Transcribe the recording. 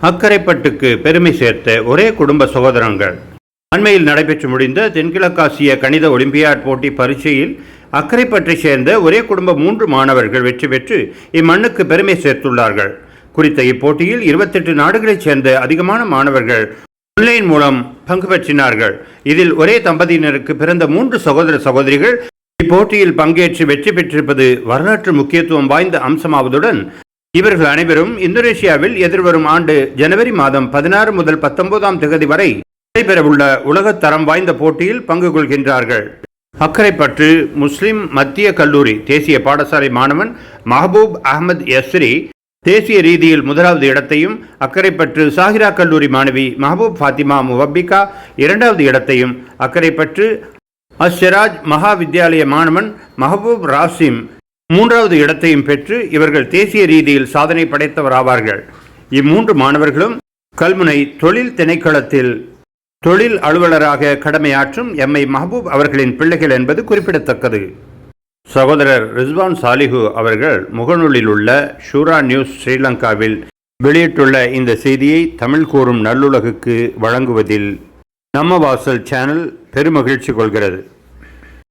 அக்கரைப்பட்டுக்கு பெருமை சேர்த்த ஒரே குடும்ப சகோதரங்கள். அண்மையில் நடைபெற்று முடிந்த தென்கிழக்காசிய கணித ஒலிம்பியாட் போட்டி பரீட்சையில் அக்கரைப்பற்றை சேர்ந்த ஒரே குடும்ப 3 மாணவர்கள் வெற்றி பெற்று இம்மண்ணுக்கு பெருமை சேர்த்துள்ளார்கள். குறித்த இப்போட்டியில் 28 நாடுகளைச் சேர்ந்த அதிகமான மாணவர்கள் ஆன்லைன் மூலம் பங்கு பெற்றினார்கள். இதில் ஒரே தம்பதியினருக்கு பிறந்த 3 சகோதர சகோதரிகள் இப்போட்டியில் பங்கேற்று வெற்றி பெற்றிருப்பது வரலாற்று முக்கியத்துவம் வாய்ந்த அம்சமாவதுடன் இவர்கள் அனைவரும் இந்தோனேஷியாவில் எதிர்வரும் ஆண்டு ஜனவரி மாதம் 16 முதல் 19ஆம் தேதி வரை நடைபெறவுள்ள உலகத் தரம் வாய்ந்த போட்டியில் பங்கு கொள்கின்றார்கள். அக்கரைப்பற்று முஸ்லிம் மத்திய கல்லூரி தேசிய பாடசாலை மாணவன் மஹபூப் அஹமத் யஸ்ரி தேசிய ரீதியில் 1வது இடத்தையும், அக்கரைப்பற்று சாஹிரா கல்லூரி மாணவி மஹபூப் ஃபாத்திமா முவப்பிகா 2வது இடத்தையும், அக்கரைப்பற்று அஸ்ஸிராஜ் மகா வித்யாலய மாணவன் மஹபூப் ராசிம் 3வது இடத்தையும் பெற்று இவர்கள் தேசிய ரீதியில் சாதனை படைத்தவராவார்கள். இம்மூன்று மாணவர்களும் கல்முனை தொழில் திணைக்களத்தில் தொழில் அலுவலராக கடமையாற்றும் எம்ஐ மஹபூப் அவர்களின் பிள்ளைகள் என்பது குறிப்பிடத்தக்கது. சகோதரர் ரிஸ்வான் சாலிஹு அவர்கள் முகநூலில் உள்ள ஷூரா நியூஸ் ஸ்ரீலங்காவில் வெளியிட்டுள்ள இந்த செய்தியை தமிழ் கூறும் நல்லுலகுக்கு வழங்குவதில் நம்ம வாசல் சேனல் பெருமகிழ்ச்சி கொள்கிறது.